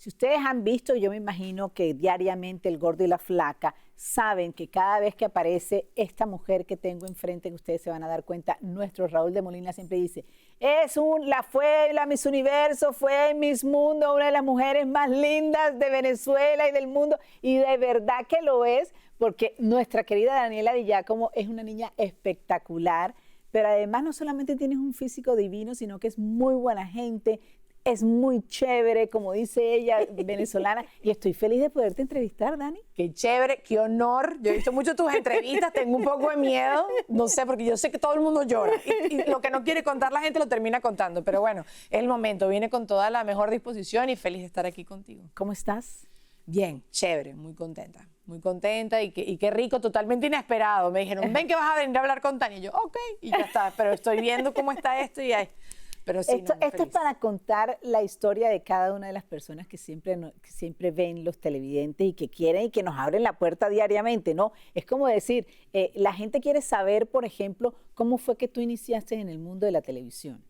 Si ustedes han visto, yo me imagino que diariamente El Gordo y la Flaca, saben que cada vez que aparece esta mujer que tengo enfrente, que ustedes se van a dar cuenta, nuestro Raúl de Molina siempre dice, fue la Miss Universo, fue Miss Mundo, una de las mujeres más lindas de Venezuela y del mundo, y de verdad que lo es, porque nuestra querida Daniela Di Giacomo es una niña espectacular, pero además no solamente tienes un físico divino, sino que es muy buena gente, es muy chévere, como dice ella, venezolana, y estoy feliz de poderte entrevistar, Dani. Qué chévere, qué honor. Yo he visto mucho tus entrevistas, tengo un poco de miedo, no sé, porque yo sé que todo el mundo llora y lo que no quiere contar la gente lo termina contando, pero bueno, es el momento, vine con toda la mejor disposición y feliz de estar aquí contigo. ¿Cómo estás? Bien, chévere, muy contenta y qué rico, totalmente inesperado. Me dijeron, ven que vas a venir a hablar con Tania. Y yo, ok, y ya está, pero estoy viendo cómo está esto y ay. Pero sí, esto es para contar la historia de cada una de las personas que siempre ven los televidentes y que quieren y que nos abren la puerta diariamente, ¿no? Es como decir, la gente quiere saber, por ejemplo, cómo fue que tú iniciaste en el mundo de la televisión.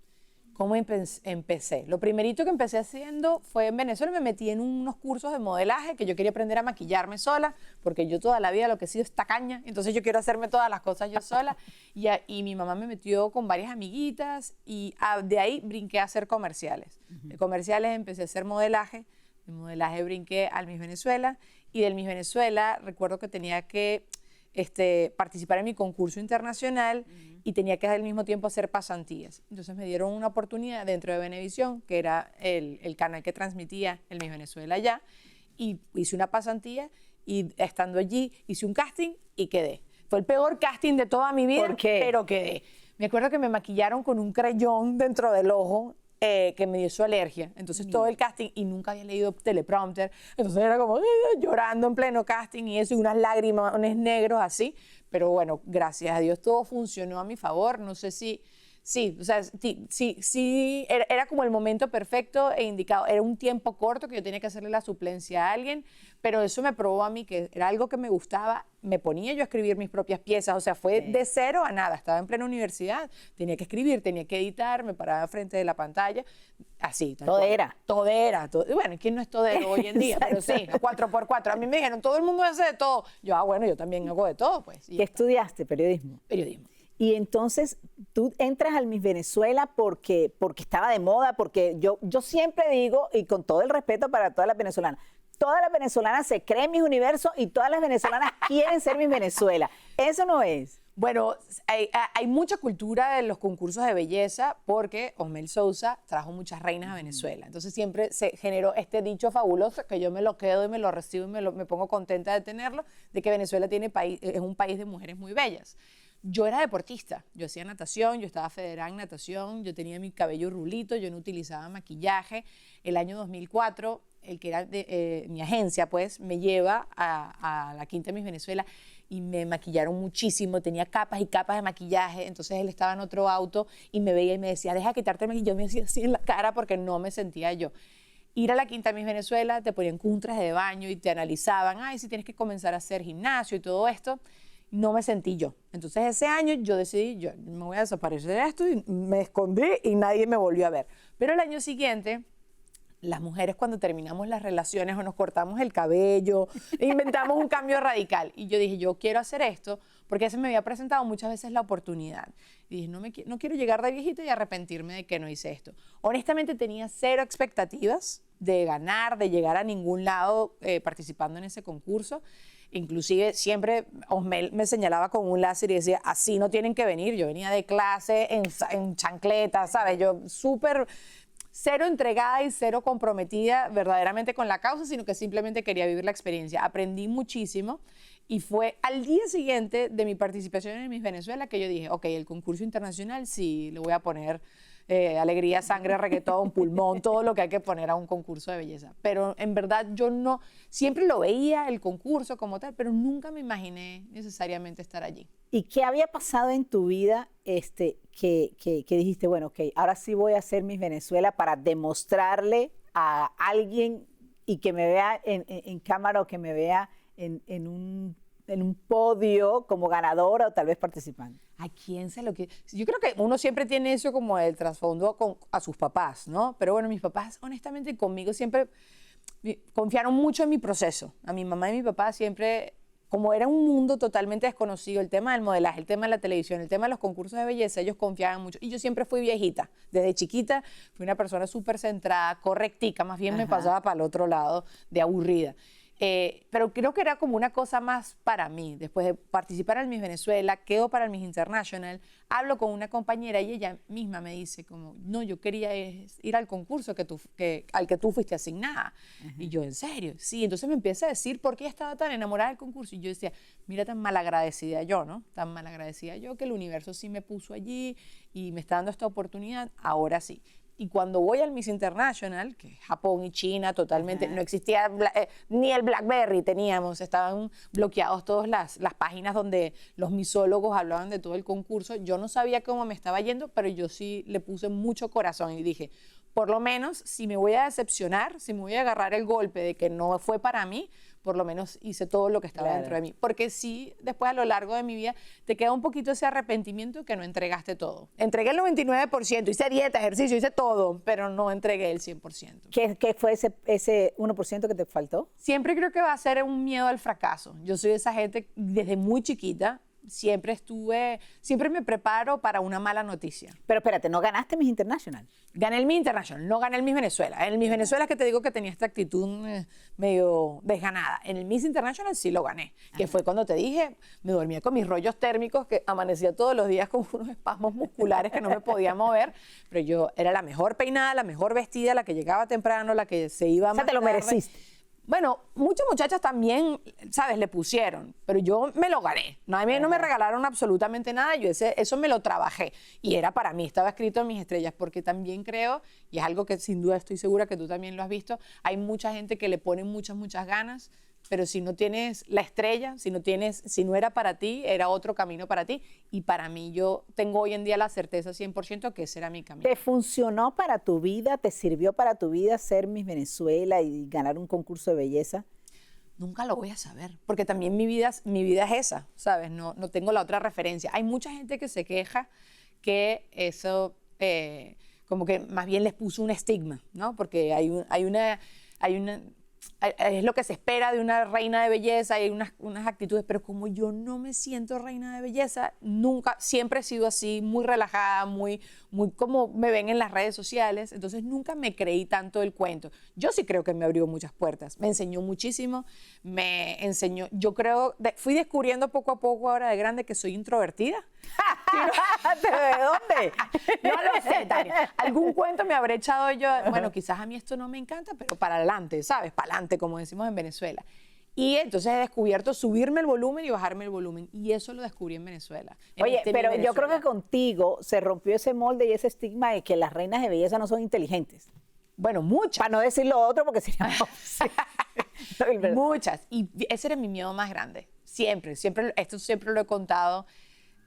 ¿Cómo empecé? Lo primerito que empecé haciendo fue en Venezuela, me metí en unos cursos de modelaje que yo quería aprender a maquillarme sola, porque yo toda la vida lo que he sido es tacaña, entonces yo quiero hacerme todas las cosas yo sola, y mi mamá me metió con varias amiguitas, y de ahí brinqué a hacer comerciales. De comerciales empecé a hacer modelaje, de modelaje brinqué al Miss Venezuela, y del Miss Venezuela recuerdo que tenía que participar en mi concurso internacional y tenía que al mismo tiempo hacer pasantías. Entonces me dieron una oportunidad dentro de Venevisión, que era el canal que transmitía el Miss Venezuela allá, y hice una pasantía y estando allí hice un casting y quedé. Fue el peor casting de toda mi vida, ¿Por qué? Pero quedé. Me acuerdo que me maquillaron con un crayón dentro del ojo, que me dio su alergia. Entonces todo el casting, y nunca había leído teleprompter, entonces era como llorando en pleno casting y eso, y unas lágrimas negros así, pero bueno, gracias a Dios todo funcionó a mi favor. No sé si, sí, o sea, sí, era como el momento perfecto e indicado, era un tiempo corto que yo tenía que hacerle la suplencia a alguien, pero eso me probó a mí que era algo que me gustaba, me ponía yo a escribir mis propias piezas, o sea, fue de cero a nada, estaba en plena universidad, tenía que escribir, tenía que editar, me paraba frente de la pantalla, así. Todera. Bueno, ¿quién no es todero hoy en día? Pero sí, 4x4. A mí me dijeron, todo el mundo hace de todo. Yo, bueno, yo también hago de todo, pues. ¿Qué estudiaste? Periodismo. Periodismo. Y entonces tú entras al Miss Venezuela porque estaba de moda, porque yo siempre digo, y con todo el respeto para todas las venezolanas se creen Miss Universo y todas las venezolanas quieren ser Miss Venezuela. Eso no es. Bueno, hay mucha cultura en los concursos de belleza porque Osmel Sousa trajo muchas reinas a Venezuela. Entonces siempre se generó este dicho fabuloso que yo me lo quedo y me lo recibo y me pongo contenta de tenerlo, de que Venezuela es un país de mujeres muy bellas. Yo era deportista, yo hacía natación, yo estaba federada en natación, yo tenía mi cabello rulito, yo no utilizaba maquillaje. El año 2004, el que era de mi agencia, pues, me lleva a la Quinta Miss Venezuela y me maquillaron muchísimo, tenía capas y capas de maquillaje, entonces él estaba en otro auto y me veía y me decía, deja quitarte el maquillaje, yo me hacía así en la cara porque no me sentía yo. Ir a la Quinta Miss Venezuela, te ponían con un traje de baño y te analizaban, ay, si tienes que comenzar a hacer gimnasio y todo esto. No me sentí yo. Entonces ese año yo decidí, yo me voy a desaparecer de esto y me escondí y nadie me volvió a ver. Pero el año siguiente, las mujeres cuando terminamos las relaciones o nos cortamos el cabello, inventamos un cambio radical. Y yo dije, yo quiero hacer esto porque se me había presentado muchas veces la oportunidad. Y dije, no quiero llegar de viejita y arrepentirme de que no hice esto. Honestamente tenía cero expectativas de ganar, de llegar a ningún lado participando en ese concurso. Inclusive siempre Osmel me señalaba con un láser y decía, así no tienen que venir. Yo venía de clase en chancletas, ¿sabes? Yo súper cero entregada y cero comprometida verdaderamente con la causa, sino que simplemente quería vivir la experiencia. Aprendí muchísimo y fue al día siguiente de mi participación en Miss Venezuela que yo dije, ok, el concurso internacional sí le voy a poner alegría, sangre, reggaetón, pulmón, todo lo que hay que poner a un concurso de belleza. Pero en verdad yo no, siempre lo veía el concurso como tal, pero nunca me imaginé necesariamente estar allí. ¿Y qué había pasado en tu vida que dijiste, bueno, ok, ahora sí voy a hacer Miss Venezuela para demostrarle a alguien y que me vea en cámara o que me vea en un podio como ganadora o tal vez participante? ¿A quién se lo quiere? Yo creo que uno siempre tiene eso como el trasfondo a sus papás, ¿no? Pero bueno, mis papás, honestamente, conmigo siempre confiaron mucho en mi proceso. A mi mamá y mi papá siempre, como era un mundo totalmente desconocido, el tema del modelaje, el tema de la televisión, el tema de los concursos de belleza, ellos confiaban mucho. Y yo siempre fui viejita. Desde chiquita fui una persona súper centrada, correctica, más bien me pasaba para el otro lado de aburrida. Pero creo que era como una cosa más para mí. Después de participar en el Miss Venezuela, quedo para el Miss International, hablo con una compañera y ella misma me dice como, no, yo quería ir al concurso al que tú fuiste asignada. Y yo, ¿en serio? Sí, entonces me empieza a decir por qué estaba tan enamorada del concurso. Y yo decía, mira, tan malagradecida yo, ¿no? Tan malagradecida yo que el universo sí me puso allí y me está dando esta oportunidad, ahora sí. Y cuando voy al Miss International, que es Japón y China totalmente, no existía ni el BlackBerry teníamos, estaban bloqueados todas las páginas donde los misólogos hablaban de todo el concurso. Yo no sabía cómo me estaba yendo, pero yo sí le puse mucho corazón y dije, por lo menos si me voy a decepcionar, si me voy a agarrar el golpe de que no fue para mí, por lo menos hice todo lo que estaba dentro de mí. Porque sí, después a lo largo de mi vida, te queda un poquito ese arrepentimiento que no entregaste todo. Entregué el 99%, hice dieta, ejercicio, hice todo, pero no entregué el 100%. ¿Qué fue ese 1% que te faltó? Siempre creo que va a ser un miedo al fracaso. Yo soy de esa gente, desde muy chiquita, siempre me preparo para una mala noticia. Pero espérate, ¿no ganaste Miss International? Gané el Miss International, no gané el Miss Venezuela. En el Miss Venezuela es que te digo que tenía esta actitud medio desganada. En el Miss International sí lo gané, que fue cuando te dije, me dormía con mis rollos térmicos, que amanecía todos los días con unos espasmos musculares que no me podía mover, pero yo era la mejor peinada, la mejor vestida, la que llegaba temprano, la que se iba más tarde. O sea, te lo mereciste. Bueno, muchas muchachas también, ¿sabes? Le pusieron, pero yo me lo gané. No, a mí no me regalaron absolutamente nada, yo eso me lo trabajé. Y era para mí, estaba escrito en mis estrellas, porque también creo, y es algo que sin duda estoy segura que tú también lo has visto, hay mucha gente que le pone muchas ganas, pero si no tienes la estrella, si no era para ti, era otro camino para ti. Y para mí, yo tengo hoy en día la certeza 100% que ese era mi camino. ¿Te funcionó para tu vida, te sirvió para tu vida ser Miss Venezuela y ganar un concurso de belleza? Nunca lo voy a saber, porque también mi vida es esa, ¿sabes? No tengo la otra referencia. Hay mucha gente que se queja que eso como que más bien les puso un estigma, ¿no? Porque es lo que se espera de una reina de belleza, hay unas actitudes, pero como yo no me siento reina de belleza, nunca, siempre he sido así, muy relajada, muy como me ven en las redes sociales, entonces nunca me creí tanto el cuento. Yo sí creo que me abrió muchas puertas, me enseñó muchísimo, yo creo, fui descubriendo poco a poco ahora de grande que soy introvertida. ¿Pero de dónde? No lo sé, Tania. Algún cuento me habré echado yo. Bueno, quizás a mí esto no me encanta, pero para adelante, ¿sabes? Para adelante, como decimos en Venezuela. Y entonces he descubierto subirme el volumen y bajarme el volumen. Y eso lo descubrí en Venezuela. Oye, pero yo creo que contigo se rompió ese molde y ese estigma de que las reinas de belleza no son inteligentes. Bueno, muchas. Para no decir lo otro, porque sería... Muchas. Y ese era mi miedo más grande. Siempre, esto siempre lo he contado.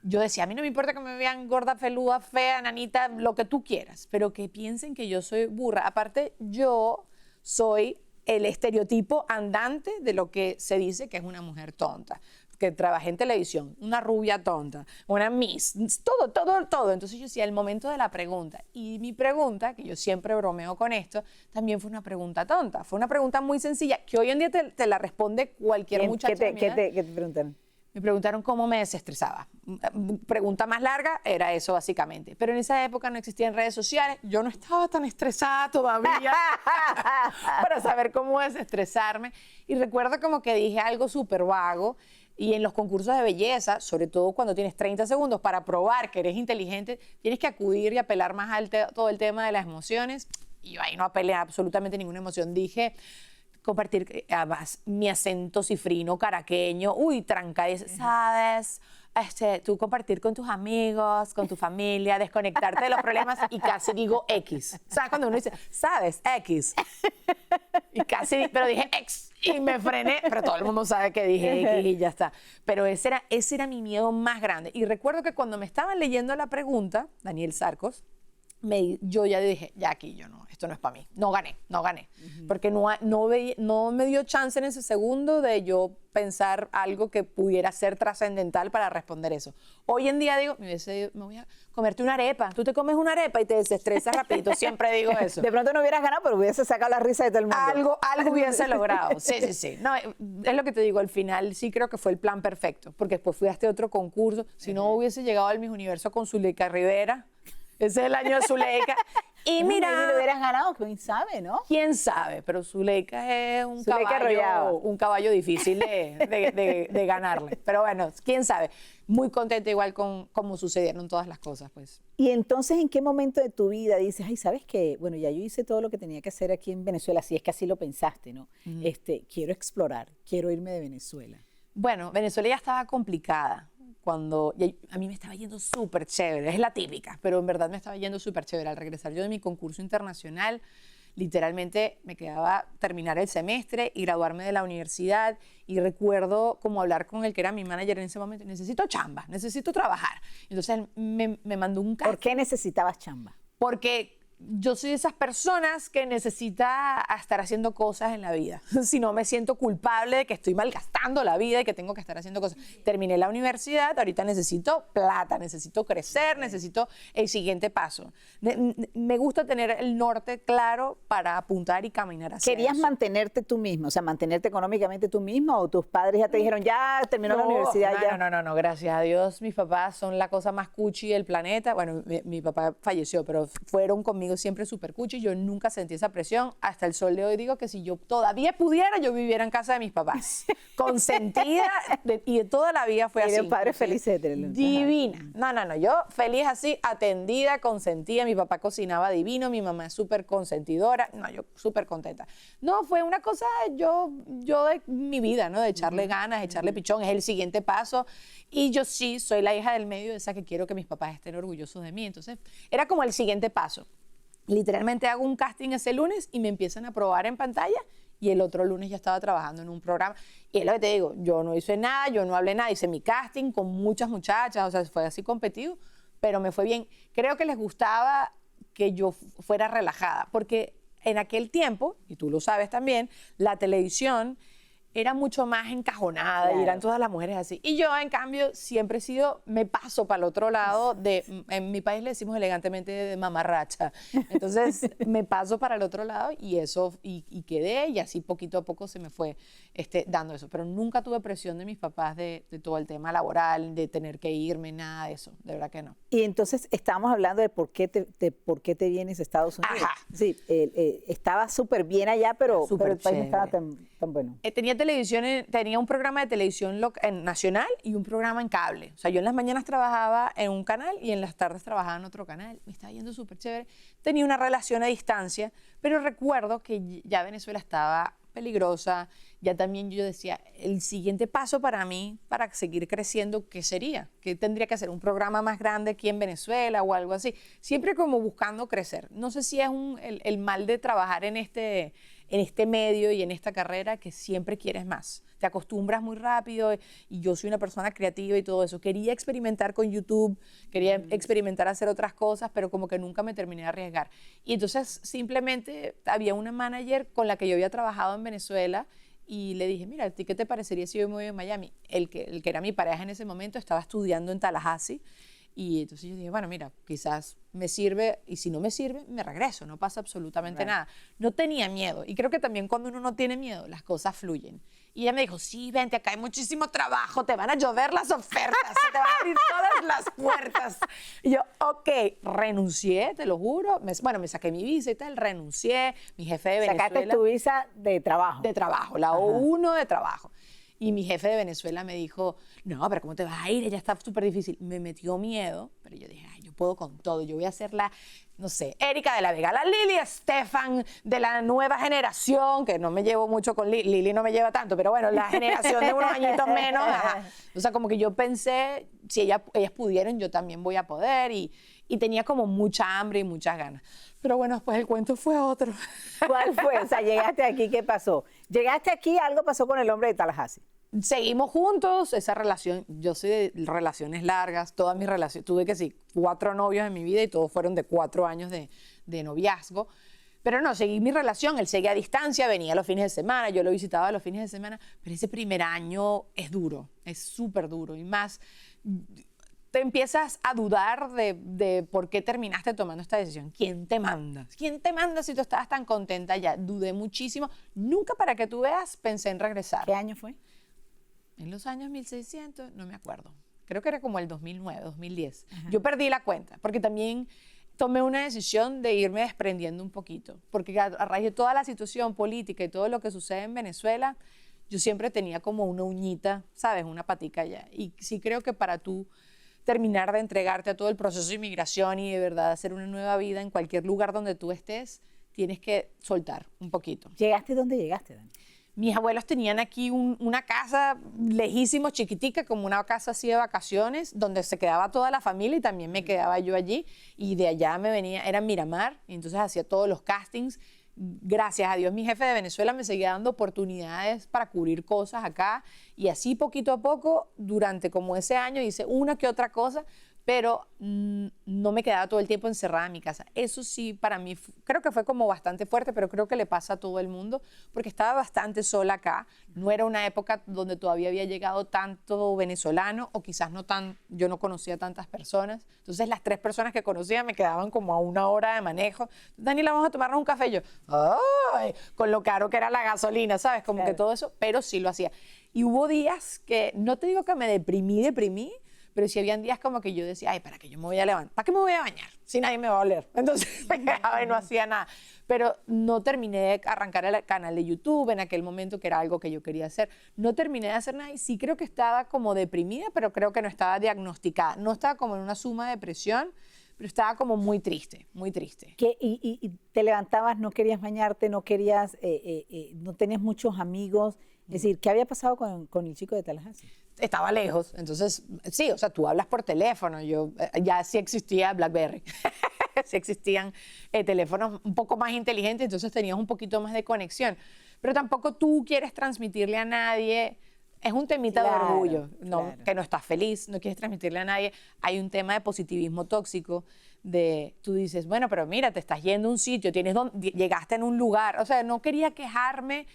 Yo decía, a mí no me importa que me vean gorda, peluda, fea, nanita, lo que tú quieras, pero que piensen que yo soy burra. Aparte, yo soy el estereotipo andante de lo que se dice que es una mujer tonta, que trabaja en televisión, una rubia tonta, una miss, todo. Entonces yo decía, el momento de la pregunta. Y mi pregunta, que yo siempre bromeo con esto, también fue una pregunta tonta. Fue una pregunta muy sencilla, que hoy en día te la responde cualquier muchacha. ¿Qué te preguntaron? Me preguntaron cómo me desestresaba. Pregunta más larga era eso, básicamente. Pero en esa época no existían redes sociales. Yo no estaba tan estresada todavía para saber cómo desestresarme. Y recuerdo como que dije algo súper vago. Y en los concursos de belleza, sobre todo cuando tienes 30 segundos para probar que eres inteligente, tienes que acudir y apelar más al todo el tema de las emociones. Y yo ahí no apelé a absolutamente ninguna emoción. Dije... compartir además mi acento cifrino caraqueño, ¿sabes? Tú compartir con tus amigos, con tu familia, desconectarte de los problemas y casi digo X. ¿Sabes cuando uno dice, sabes, X? Y casi, pero dije X y me frené, pero todo el mundo sabe que dije X y ya está. Pero ese era mi miedo más grande. Y recuerdo que cuando me estaban leyendo la pregunta, Daniel Sarcos, yo ya dije, ya aquí yo no, esto no es para mí. No gané. Porque no me dio chance en ese segundo de yo pensar algo que pudiera ser trascendental para responder eso. Hoy en día digo, me voy a comerte una arepa. Tú te comes una arepa y te desestresas rapidito. Siempre digo eso. De pronto no hubieras ganado, pero hubiese sacado la risa de todo el mundo. Algo hubiese logrado. Sí. No, es lo que te digo, al final sí creo que fue el plan perfecto. Porque después fui a este otro concurso. Si no hubiese llegado al Miss Universo con Zuleika Rivera. Ese es el año de Zuleika. Y mira, no, lo hubieras ganado, quién sabe, ¿no? Quién sabe, pero Zuleika es un caballo difícil de ganarle. Pero bueno, quién sabe. Muy contenta igual con cómo sucedieron todas las cosas, pues. Y entonces, ¿en qué momento de tu vida dices, ay, ¿sabes qué? Bueno, ya yo hice todo lo que tenía que hacer aquí en Venezuela, si es que así lo pensaste, ¿no? Quiero explorar, quiero irme de Venezuela. Bueno, Venezuela ya estaba complicada. A mí me estaba yendo súper chévere, es la típica, pero en verdad me estaba yendo súper chévere. Al regresar yo de mi concurso internacional, literalmente me quedaba terminar el semestre y graduarme de la universidad, y recuerdo como hablar con el que era mi manager en ese momento, necesito chamba, necesito trabajar. Entonces él me mandó un casting. ¿Por qué necesitabas chamba? Porque yo soy de esas personas que necesita estar haciendo cosas en la vida. Si no, me siento culpable de que estoy malgastando la vida y que tengo que estar haciendo cosas. Terminé la universidad, ahorita necesito plata, necesito crecer, necesito el siguiente paso. Me gusta tener el norte claro para apuntar y caminar hacia ¿Querías eso. mantenerte tú mismo, o sea, mantenerte económicamente tú mismo, o tus padres ya te dijeron, ya terminó la universidad? No, gracias a Dios, mis papás son la cosa más cuchi del planeta. Bueno, mi papá falleció, pero fueron conmigo siempre súper cuchi. Yo nunca sentí esa presión. Hasta el sol de hoy digo que si yo todavía pudiera, yo viviera en casa de mis papás. Consentida, y de toda la vida fue así. Eres padre feliz de tenerlo. Divina. No, yo feliz así, atendida, consentida. Mi papá cocinaba divino, mi mamá es súper consentidora. No, yo súper contenta. No, fue una cosa, yo de mi vida, ¿no? De echarle ganas, echarle pichón, es el siguiente paso. Y yo sí soy la hija del medio, esa que quiero que mis papás estén orgullosos de mí. Entonces, era como el siguiente paso. Literalmente hago un casting ese lunes y me empiezan a probar en pantalla, y el otro lunes ya estaba trabajando en un programa. Y es lo que te digo, yo no hice nada, yo no hablé nada, hice mi casting con muchas muchachas, o sea, fue así competido, pero me fue bien. Creo que les gustaba que yo fuera relajada, porque en aquel tiempo, y tú lo sabes también, la televisión era mucho más encajonada, claro, y eran todas las mujeres así. Y yo, en cambio, siempre he sido, me paso para el otro lado, en mi país le decimos elegantemente de mamarracha. Entonces, me paso para el otro lado y eso, y quedé, y así poquito a poco se me fue dando eso. Pero nunca tuve presión de mis papás de todo el tema laboral, de tener que irme, nada de eso, de verdad que no. Y entonces, estábamos hablando de por qué te vienes a Estados Unidos. Ajá. Sí, estaba súper bien allá, pero el país no estaba tan bueno. Tenía un programa de televisión nacional y un programa en cable. O sea, yo en las mañanas trabajaba en un canal y en las tardes trabajaba en otro canal. Me estaba yendo súper chévere. Tenía una relación a distancia, pero recuerdo que ya Venezuela estaba peligrosa. Ya también yo decía, el siguiente paso para mí, para seguir creciendo, ¿qué sería? ¿Qué tendría que hacer? ¿Un programa más grande aquí en Venezuela o algo así? Siempre como buscando crecer. No sé si es el mal de trabajar en este medio y en esta carrera, que siempre quieres más. Te acostumbras muy rápido, y yo soy una persona creativa y todo eso. Quería experimentar con YouTube, quería experimentar hacer otras cosas, pero como que nunca me terminé de arriesgar. Y entonces simplemente había una manager con la que yo había trabajado en Venezuela, y le dije, mira, ¿a ti qué te parecería si yo me voy a Miami? El que era mi pareja en ese momento estaba estudiando en Tallahassee. Y entonces yo dije, bueno, mira, quizás me sirve, y si no me sirve, me regreso, no pasa absolutamente nada. No tenía miedo, y creo que también cuando uno no tiene miedo, las cosas fluyen. Y ella me dijo, sí, vente, acá hay muchísimo trabajo, te van a llover las ofertas, se te van a abrir todas las puertas. Y yo, ok, renuncié, te lo juro. Me saqué mi visa y tal, renuncié, mi jefe de Venezuela. Sacaste tu visa de trabajo. De trabajo, la O1 de trabajo. Y mi jefe de Venezuela me dijo, no, pero ¿cómo te vas a ir? Ella está súper difícil. Me metió miedo, pero yo dije, ay, yo puedo con todo. Yo voy a ser la, no sé, Erika de la Vega, la Lili Estefan de la nueva generación, que no me llevo mucho con Lili, Lili no me lleva tanto, pero bueno, la generación de unos añitos menos. Ajá. O sea, como que yo pensé, si ellas pudieron, yo también voy a poder, y tenía como mucha hambre y muchas ganas. Pero bueno, después el cuento fue otro. ¿Cuál fue? O sea, llegaste aquí, ¿qué pasó? Llegaste aquí, algo pasó con el hombre de Tallahassee. Seguimos juntos, esa relación, yo soy de relaciones largas, todas mis relaciones, tuve que sí, 4 novios en mi vida y todos fueron de 4 años de noviazgo. Pero no, seguí mi relación, él seguía a distancia, venía los fines de semana, yo lo visitaba los fines de semana, pero ese primer año es duro, es súper duro y más te empiezas a dudar de por qué terminaste tomando esta decisión. ¿Quién te manda? ¿Quién te manda si tú estabas tan contenta ya? Dudé muchísimo. Nunca, para que tú veas, pensé en regresar. ¿Qué año fue? En los años 1600, no me acuerdo. Creo que era como el 2009, 2010. Ajá. Yo perdí la cuenta porque también tomé una decisión de irme desprendiendo un poquito. Porque a raíz de toda la situación política y todo lo que sucede en Venezuela, yo siempre tenía como una uñita, ¿sabes? Una patica allá. Y sí creo que para tú terminar de entregarte a todo el proceso de inmigración y de verdad hacer una nueva vida en cualquier lugar donde tú estés, tienes que soltar un poquito. ¿Llegaste dónde llegaste, Dani? Mis abuelos tenían aquí una casa lejísimo, chiquitica, como una casa así de vacaciones, donde se quedaba toda la familia y también me quedaba yo allí. Y de allá me venía, era Miramar, y entonces hacía todos los castings. Gracias a Dios, mi jefe de Venezuela me seguía dando oportunidades para cubrir cosas acá. Y así poquito a poco, durante como ese año, hice una que otra cosa, pero no me quedaba todo el tiempo encerrada en mi casa. Eso sí, para mí, creo que fue como bastante fuerte, pero creo que le pasa a todo el mundo, porque estaba bastante sola acá. No era una época donde todavía había llegado tanto venezolano, o quizás yo no conocía tantas personas. Entonces, las 3 personas que conocía me quedaban como a 1 hora de manejo. Daniela, vamos a tomarnos un café. Yo, ¡ay! Con lo caro que era la gasolina, ¿sabes? Como claro. Que todo eso, pero sí lo hacía. Y hubo días que, no te digo que me deprimí, pero sí habían días como que yo decía, ay, ¿para qué yo me voy a levantar? ¿Para qué me voy a bañar? Si nadie me va a oler. Entonces me quedaba y no hacía nada. Pero no terminé de arrancar el canal de YouTube en aquel momento, que era algo que yo quería hacer. No terminé de hacer nada y sí creo que estaba como deprimida, pero creo que no estaba diagnosticada. No estaba como en una suma de depresión, pero estaba como muy triste, muy triste. ¿Y te levantabas, no querías bañarte, no querías, no tenías muchos amigos? Es decir, ¿qué había pasado con el chico de Tallahassee? Estaba lejos, entonces, sí, o sea, tú hablas por teléfono, ya sí existía BlackBerry, sí existían teléfonos un poco más inteligentes, entonces tenías un poquito más de conexión, pero tampoco tú quieres transmitirle a nadie, es un temita de orgullo, ¿no? Claro. Que no estás feliz, no quieres transmitirle a nadie, hay un tema de positivismo tóxico, tú dices, bueno, pero mira, te estás yendo a un sitio, llegaste en un lugar, o sea, no quería quejarme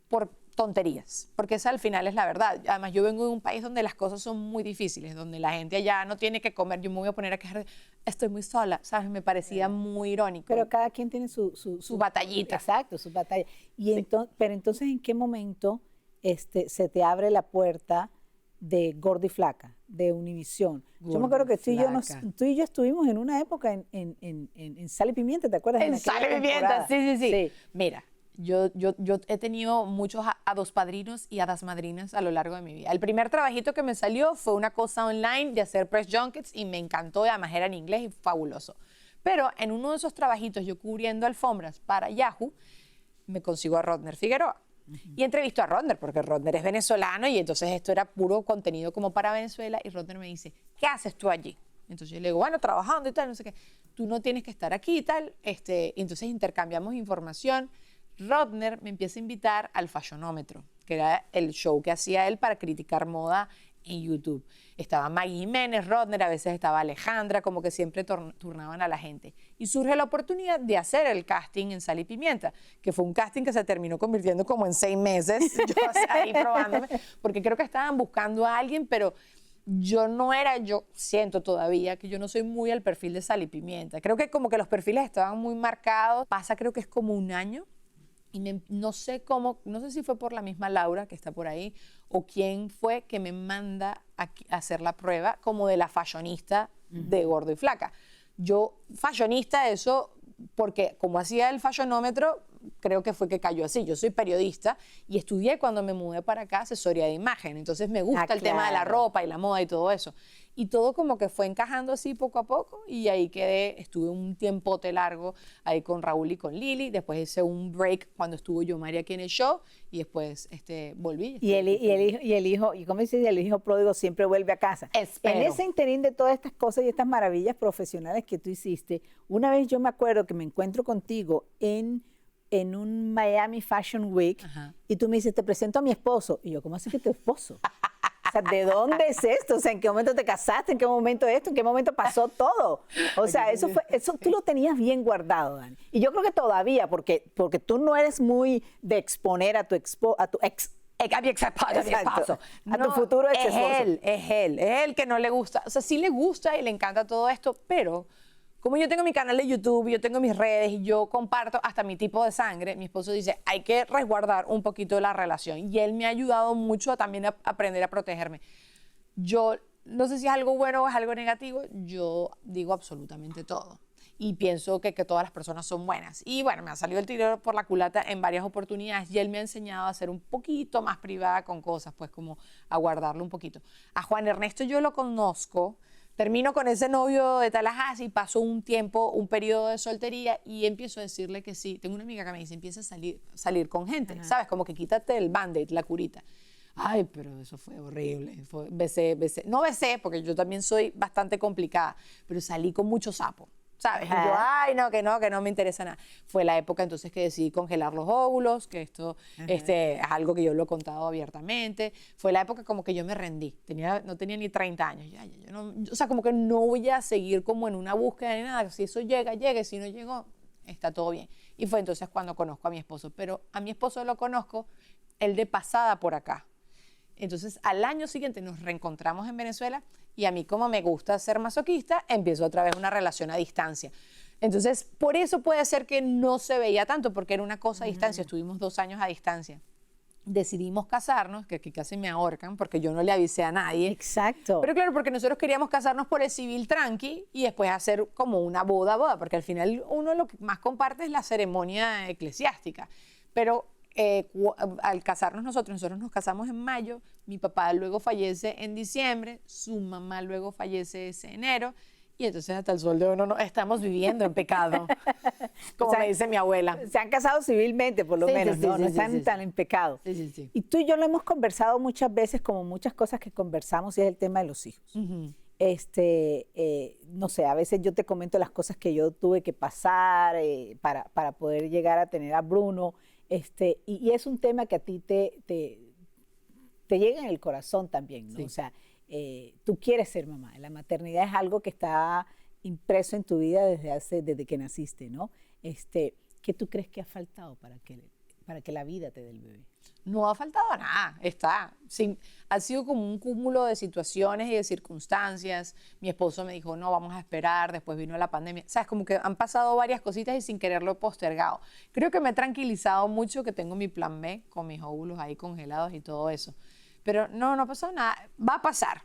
por tonterías, porque esa al final es la verdad. Además, yo vengo de un país donde las cosas son muy difíciles, donde la gente allá no tiene que comer, yo me voy a poner a quejar, estoy muy sola, ¿sabes? Me parecía muy irónico. Pero cada quien tiene su batallita. Exacto, su batalla. Y sí. Pero entonces, ¿en qué momento se te abre la puerta de Gorda y Flaca, de Univisión? Yo me acuerdo que tú y yo estuvimos en una época en Sal y Pimienta, ¿te acuerdas? En Sal y Pimienta, sí. Mira, yo he tenido muchos hados padrinos y hadas madrinas a lo largo de mi vida. El primer trabajito que me salió fue una cosa online de hacer press junkets y me encantó, además era en inglés y fabuloso. Pero en uno de esos trabajitos, yo cubriendo alfombras para Yahoo, me consigo a Rodner Figueroa. Y entrevisto a Rodner, porque Rodner es venezolano y entonces esto era puro contenido como para Venezuela. Y Rodner me dice, ¿qué haces tú allí? Entonces yo le digo, bueno, trabajando y tal, no sé qué. Tú no tienes que estar aquí y tal. Y entonces intercambiamos información. Rodner me empieza a invitar al Fashionómetro, que era el show que hacía él para criticar moda en YouTube. Estaba Maggie Jiménez, Rodner, a veces estaba Alejandra, como que siempre turnaban a la gente. Y surge la oportunidad de hacer el casting en Sal y Pimienta, que fue un casting que se terminó convirtiendo como en 6 meses, yo ahí probándome, porque creo que estaban buscando a alguien, pero yo siento todavía que yo no soy muy al perfil de Sal y Pimienta. Creo que como que los perfiles estaban muy marcados. Pasa creo que es como un año. Y no sé si fue por la misma Laura que está por ahí o quién fue que me manda a hacer la prueba como de la fashionista de Gordo y Flaca. Yo, fashionista, eso, porque como hacía el fashionómetro, creo que fue que cayó así. Yo soy periodista y estudié cuando me mudé para acá asesoría de imagen. Entonces me gusta el tema de la ropa y la moda y todo eso. Y todo como que fue encajando así poco a poco y ahí quedé, estuve un tiempote largo ahí con Raúl y con Lili, después hice un break cuando estuvo yo María aquí en el show y después volví. Y el hijo, y como dices, el hijo pródigo siempre vuelve a casa. Espero. En ese interín de todas estas cosas y estas maravillas profesionales que tú hiciste, una vez yo me acuerdo que me encuentro contigo en en un Miami Fashion Week y tú me dices, te presento a mi esposo. Y yo, ¿cómo así que tu esposo? O sea, ¿de dónde es esto? O sea, ¿en qué momento te casaste? ¿En qué momento esto? ¿En qué momento pasó todo? O sea, eso tú lo tenías bien guardado, Dani. Y yo creo que todavía, porque tú no eres muy de exponer a tu ex. A mi esposo. A tu futuro ex esposo. Es él que no le gusta. O sea, sí le gusta y le encanta todo esto, pero como yo tengo mi canal de YouTube, yo tengo mis redes y yo comparto hasta mi tipo de sangre, mi esposo dice, hay que resguardar un poquito la relación. Y él me ha ayudado mucho también a aprender a protegerme. Yo no sé si es algo bueno o es algo negativo, yo digo absolutamente todo. Y pienso que todas las personas son buenas. Y bueno, me ha salido el tiro por la culata en varias oportunidades y él me ha enseñado a ser un poquito más privada con cosas, pues como a guardarlo un poquito. A Juan Ernesto yo lo conozco, termino con ese novio de Tallahassee, paso un tiempo, un periodo de soltería y empiezo a decirle que sí. Tengo una amiga que me dice, empieza a salir con gente, ¿sabes? Como que quítate el band-aid, la curita. Ay, pero eso fue horrible. No besé, porque yo también soy bastante complicada, pero salí con mucho sapo. ¿Sabes? Y yo, ay, que no me interesa nada. Fue la época entonces que decidí congelar los óvulos, que esto es algo que yo lo he contado abiertamente. Fue la época como que yo me rendí. No tenía ni 30 años. O sea, como que no voy a seguir como en una búsqueda ni nada. Si eso llega, llegue. Si no llegó, está todo bien. Y fue entonces cuando conozco a mi esposo. Pero a mi esposo lo conozco, él de pasada por acá. Entonces, al año siguiente nos reencontramos en Venezuela y a mí, como me gusta ser masoquista, empiezo otra vez una relación a distancia. Entonces, por eso puede ser que no se veía tanto, porque era una cosa a distancia. Estuvimos 2 años a distancia. Decidimos casarnos, que aquí casi me ahorcan, porque yo no le avisé a nadie. Exacto. Pero claro, porque nosotros queríamos casarnos por el civil tranqui y después hacer como una boda, porque al final uno lo que más comparte es la ceremonia eclesiástica. Pero al casarnos nosotros nos casamos en mayo, mi papá luego fallece en diciembre, su mamá luego fallece ese enero, y entonces hasta el sol de hoy no estamos viviendo en pecado, como me dice mi abuela. Se han casado civilmente, por lo menos, no están tan en pecado. Sí. Y tú y yo lo hemos conversado muchas veces, como muchas cosas que conversamos, y es el tema de los hijos. No sé, a veces yo te comento las cosas que yo tuve que pasar para poder llegar a tener a Bruno. Y es un tema que a ti te llega en el corazón también, ¿no? Sí. O sea, tú quieres ser mamá. La maternidad es algo que está impreso en tu vida desde que naciste, ¿no? ¿Qué tú crees que ha faltado para que la vida te dé el bebé? No ha faltado nada, ha sido como un cúmulo de situaciones y de circunstancias. Mi esposo me dijo, no, vamos a esperar, después vino la pandemia. Sabes, como que han pasado varias cositas y sin quererlo he postergado. Creo que me he tranquilizado mucho que tengo mi plan B con mis óvulos ahí congelados y todo eso. Pero no ha pasado nada, va a pasar.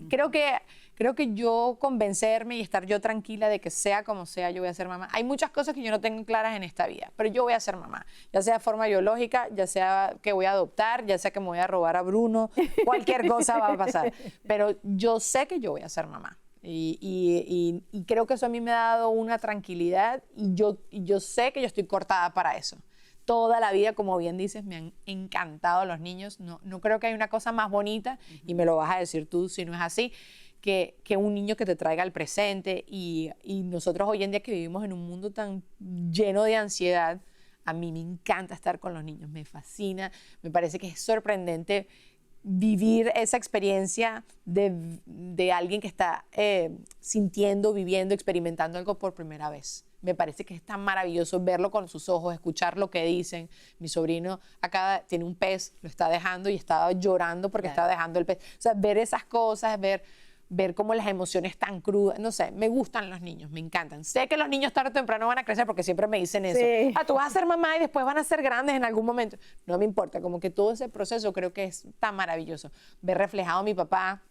Creo que yo convencerme y estar yo tranquila de que sea como sea, yo voy a ser mamá. Hay muchas cosas que yo no tengo claras en esta vida, pero yo voy a ser mamá. Ya sea de forma biológica, ya sea que voy a adoptar, ya sea que me voy a robar a Bruno, cualquier cosa va a pasar. Pero yo sé que yo voy a ser mamá. Y creo que eso a mí me ha dado una tranquilidad y yo sé que yo estoy cortada para eso. Toda la vida, como bien dices, me han encantado los niños. No creo que haya una cosa más bonita, y me lo vas a decir tú si no es así, que un niño que te traiga al presente. Y nosotros hoy en día que vivimos en un mundo tan lleno de ansiedad, a mí me encanta estar con los niños, me fascina, me parece que es sorprendente vivir esa experiencia de alguien que está sintiendo, viviendo, experimentando algo por primera vez. Me parece que es tan maravilloso verlo con sus ojos, escuchar lo que dicen. Mi sobrino acá tiene un pez, lo está dejando y estaba llorando porque estaba dejando el pez. O sea, ver esas cosas, ver cómo las emociones tan crudas, no sé, me gustan los niños, me encantan. Sé que los niños tarde o temprano van a crecer porque siempre me dicen eso. Sí. Tú vas a ser mamá y después van a ser grandes en algún momento. No me importa, como que todo ese proceso creo que es tan maravilloso. Ver reflejado a mi papá,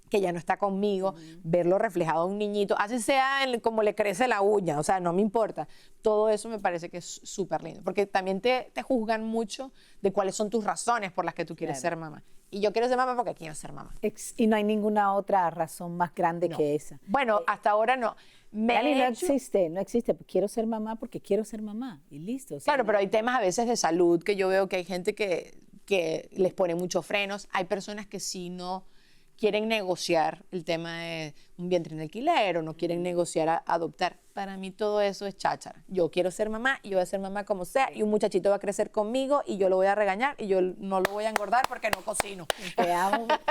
que ya no está conmigo, verlo reflejado en un niñito, así sea como le crece la uña, o sea, no me importa. Todo eso me parece que es súper lindo, porque también te juzgan mucho de cuáles son tus razones por las que tú quieres ser mamá. Y yo quiero ser mamá porque quiero ser mamá. Y no hay ninguna otra razón más grande que esa. Bueno, hasta ahora no. No existe. Quiero ser mamá porque quiero ser mamá y listo. O sea, claro, pero hay temas a veces de salud que yo veo que hay gente que les pone muchos frenos. Hay personas que sí no quieren negociar el tema de un vientre en alquiler o no quieren negociar adoptar. Para mí todo eso es cháchara. Yo quiero ser mamá y yo voy a ser mamá como sea y un muchachito va a crecer conmigo y yo lo voy a regañar y yo no lo voy a engordar porque no cocino. Te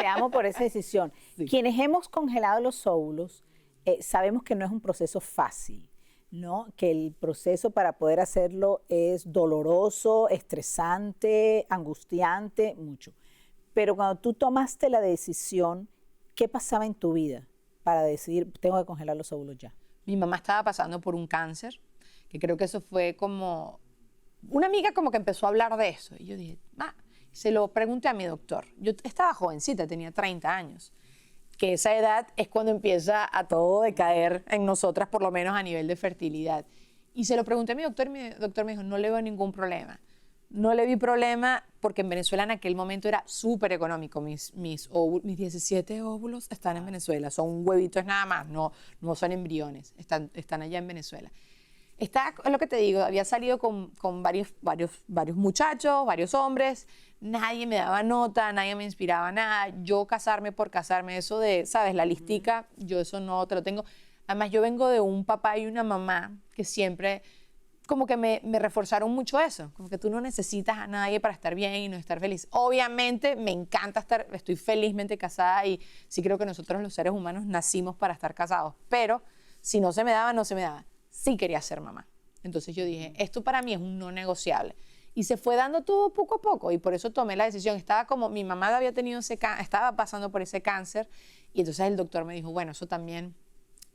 amo por esa decisión. Sí. Quienes hemos congelado los óvulos, sabemos que no es un proceso fácil, ¿no? Que el proceso para poder hacerlo es doloroso, estresante, angustiante, mucho. Pero cuando tú tomaste la decisión, ¿qué pasaba en tu vida para decidir, tengo que congelar los óvulos ya? Mi mamá estaba pasando por un cáncer, que creo que eso fue como... Una amiga como que empezó a hablar de eso. Y yo dije, se lo pregunté a mi doctor. Yo estaba jovencita, tenía 30 años. Que esa edad es cuando empieza a todo decaer en nosotras, por lo menos a nivel de fertilidad. Y se lo pregunté a mi doctor me dijo, no le veo ningún problema. No le vi problema porque en Venezuela en aquel momento era súper económico. Mis 17 óvulos están en Venezuela, son huevitos nada más, no son embriones, están allá en Venezuela. Es lo que te digo, había salido con varios muchachos, varios hombres, nadie me daba nota, nadie me inspiraba nada. Yo casarme por casarme, eso de, ¿sabes? La listica, yo eso no te lo tengo. Además, yo vengo de un papá y una mamá que siempre como que me reforzaron mucho eso, como que tú no necesitas a nadie para estar bien y no estar feliz. Obviamente me encanta estoy felizmente casada y sí creo que nosotros los seres humanos nacimos para estar casados, pero si no se me daba, no se me daba. Sí quería ser mamá. Entonces yo dije, esto para mí es un no negociable. Y se fue dando todo poco a poco y por eso tomé la decisión. Estaba como, mi mamá había tenido estaba pasando por ese cáncer y entonces el doctor me dijo, bueno, eso también,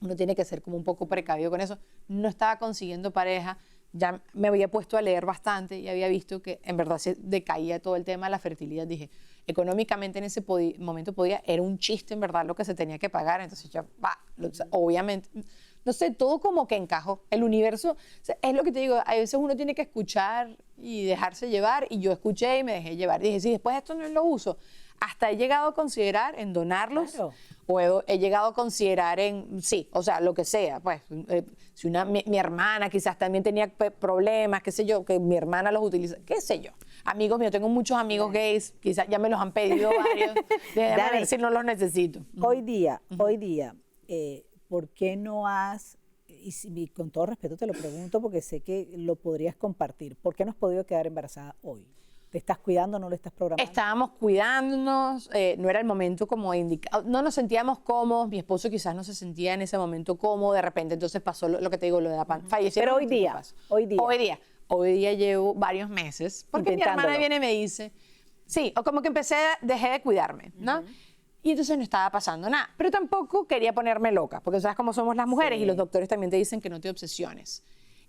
uno tiene que ser como un poco precavido con eso. No estaba consiguiendo pareja, ya me había puesto a leer bastante y había visto que en verdad se decaía todo el tema de la fertilidad. Dije, económicamente en ese momento era un chiste en verdad lo que se tenía que pagar. Entonces ya, obviamente, no sé, todo como que encajó. El universo, o sea, es lo que te digo, a veces uno tiene que escuchar y dejarse llevar y yo escuché y me dejé llevar. Dije, si después esto no lo uso, hasta he llegado a considerar en donarlos, claro, o he llegado a considerar en, sí, o sea, lo que sea, pues, si mi hermana quizás también tenía problemas, qué sé yo, que mi hermana los utiliza, qué sé yo. Amigos míos, tengo muchos amigos gays, quizás ya me los han pedido varios, déjame ver si no los necesito. Hoy día, ¿por qué no has, y con todo respeto te lo pregunto porque sé que lo podrías compartir, ¿por qué no has podido quedar embarazada hoy? ¿Te estás cuidando, no lo estás programando? Estábamos cuidándonos, no era el momento como indicado, no nos sentíamos cómodos, mi esposo quizás no se sentía en ese momento cómodo, de repente entonces pasó lo que te digo, lo de la pandemia. Fallecieron. Pero hoy día llevo varios meses, porque mi hermana viene y me dice, sí, o como que dejé de cuidarme, ¿no? Y entonces no estaba pasando nada, pero tampoco quería ponerme loca, porque sabes cómo somos las mujeres, sí, y los doctores también te dicen que no te obsesiones.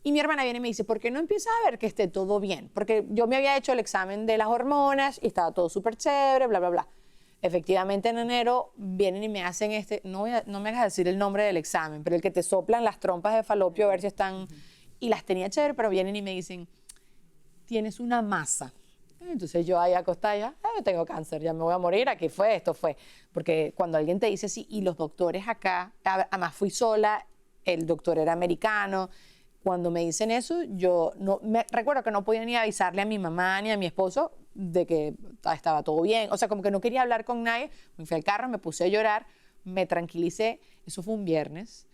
Y mi hermana viene y me dice, ¿por qué no empiezas a ver que esté todo bien? Porque yo me había hecho el examen de las hormonas y estaba todo súper chévere, bla, bla, bla. Efectivamente, en enero vienen y me hacen no me hagas decir el nombre del examen, pero el que te soplan las trompas de falopio a ver si están... Y las tenía chévere, pero vienen y me dicen, tienes una masa. Entonces yo ahí acostada, yo tengo cáncer, ya me voy a morir, aquí fue, esto fue. Porque cuando alguien te dice sí, y los doctores acá, además fui sola, el doctor era americano. Cuando me dicen eso, yo recuerdo que no podía ni avisarle a mi mamá ni a mi esposo de que estaba todo bien. O sea, como que no quería hablar con nadie. Me fui al carro, me puse a llorar, me tranquilicé. Eso fue un viernes.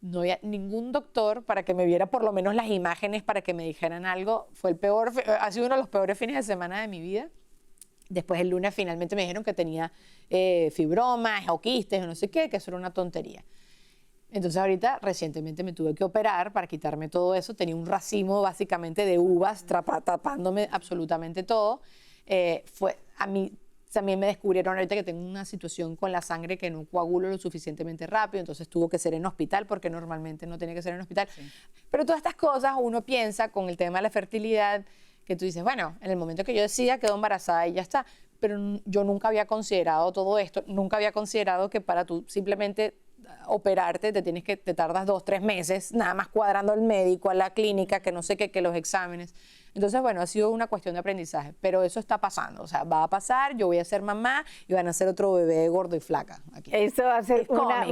No había ningún doctor para que me viera por lo menos las imágenes, para que me dijeran algo. Ha sido uno de los peores fines de semana de mi vida. Después el lunes finalmente me dijeron que tenía fibromas o quistes o no sé qué, que eso era una tontería. Entonces ahorita recientemente me tuve que operar para quitarme todo eso. Tenía un racimo básicamente de uvas tapándome absolutamente todo. A mí también me descubrieron ahorita que tengo una situación con la sangre que no coagulo lo suficientemente rápido, entonces tuvo que ser en hospital porque normalmente no tenía que ser en hospital. Sí. Pero todas estas cosas uno piensa con el tema de la fertilidad, que tú dices, bueno, en el momento que yo decida quedo embarazada y ya está. Pero yo nunca había considerado todo esto, nunca había considerado que para tú simplemente operarte te tardas 2, 3 meses, nada más cuadrando al médico, a la clínica, que no sé qué, que los exámenes. Entonces, bueno, ha sido una cuestión de aprendizaje, pero eso está pasando, o sea, va a pasar, yo voy a ser mamá y van a ser otro bebé gordo y flaca aquí. Eso va a ser una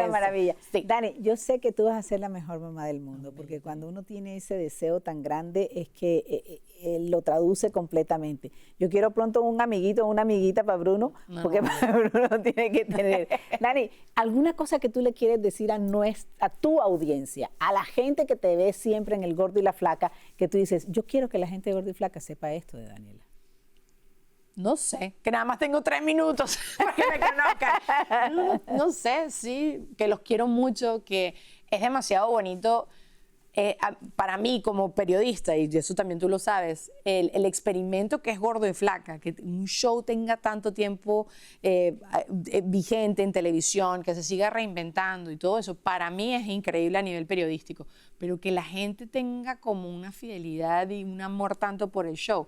maravilla. Sí. Dani, yo sé que tú vas a ser la mejor mamá del mundo, porque cuando uno tiene ese deseo tan grande es que lo traduce completamente. Yo quiero pronto un amiguito o una amiguita para Bruno, porque para Bruno tiene que tener. Dani, ¿alguna cosa que tú le quieres decir a tu audiencia, a la gente que te ve siempre en El Gordo y la Flaca, que tú dices, yo quiero que la gente de Gordo y Flaca sepa esto de Daniela? No sé, que nada más tengo 3 minutos para que me conozcan. No sé, sí, que los quiero mucho, que es demasiado bonito para mí como periodista, y eso también tú lo sabes, el experimento que es Gordo y Flaca, que un show tenga tanto tiempo vigente en televisión, que se siga reinventando y todo eso, para mí es increíble a nivel periodístico, pero que la gente tenga como una fidelidad y un amor tanto por el show.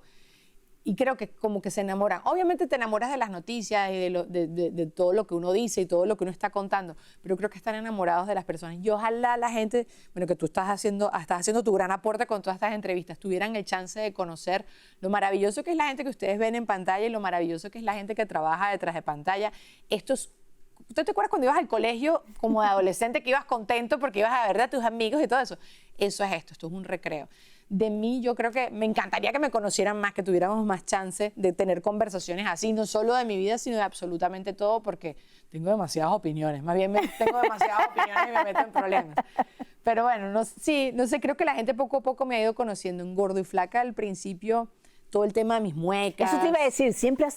Y creo que como que se enamoran. Obviamente te enamoras de las noticias y de todo lo que uno dice y todo lo que uno está contando, pero creo que están enamorados de las personas. Y ojalá la gente, bueno, que tú estás haciendo tu gran aporte con todas estas entrevistas, tuvieran el chance de conocer lo maravilloso que es la gente que ustedes ven en pantalla y lo maravilloso que es la gente que trabaja detrás de pantalla. ¿Tú te acuerdas cuando ibas al colegio como de adolescente que ibas contento porque ibas a ver a tus amigos y todo eso? Eso es esto es un recreo. De mí, yo creo que me encantaría que me conocieran más, que tuviéramos más chance de tener conversaciones así, no solo de mi vida, sino de absolutamente todo, porque tengo demasiadas opiniones. Más bien tengo demasiadas opiniones y me meto en problemas. Pero bueno, no sé, creo que la gente poco a poco me ha ido conociendo en Gordo y Flaca. Al principio, todo el tema de mis muecas. Eso te iba a decir, ¿siempre has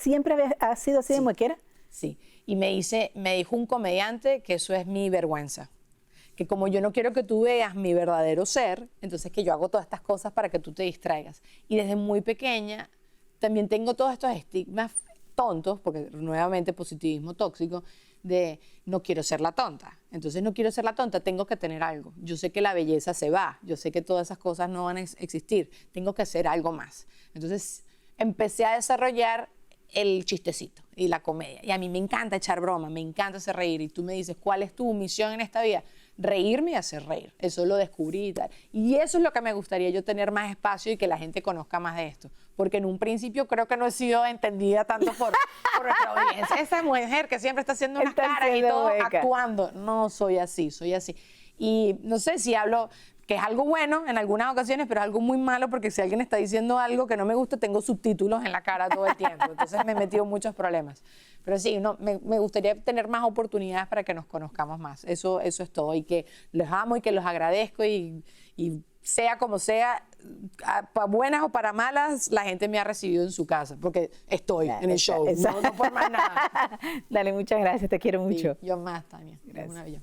sido así de muequera? Sí, y me dijo un comediante que eso es mi vergüenza. Que como yo no quiero que tú veas mi verdadero ser, entonces que yo hago todas estas cosas para que tú te distraigas. Y desde muy pequeña también tengo todos estos estigmas tontos, porque nuevamente positivismo tóxico, de no quiero ser la tonta. Entonces no quiero ser la tonta, tengo que tener algo. Yo sé que la belleza se va, yo sé que todas esas cosas no van a existir, tengo que hacer algo más. Entonces empecé a desarrollar el chistecito y la comedia. Y a mí me encanta echar broma, me encanta hacer reír. Y tú me dices, ¿cuál es tu misión en esta vida? Reírme y hacer reír. Eso lo descubrí y tal. Y eso es lo que me gustaría yo, tener más espacio y que la gente conozca más de esto. Porque en un principio creo que no he sido entendida tanto por nuestra audiencia. Esa mujer que siempre está haciendo unas caras y todo actuando. No soy así, soy así. Y no sé si hablo, que es algo bueno en algunas ocasiones, pero es algo muy malo porque si alguien está diciendo algo que no me gusta, tengo subtítulos en la cara todo el tiempo. Entonces me he metido en muchos problemas. Pero sí, me gustaría tener más oportunidades para que nos conozcamos más. Eso es todo. Y que los amo y que los agradezco y sea como sea, para buenas o para malas, la gente me ha recibido en su casa porque estoy en el show, no por más nada. Dale, muchas gracias, te quiero mucho. Sí, yo más, Tania. Gracias. Una bella.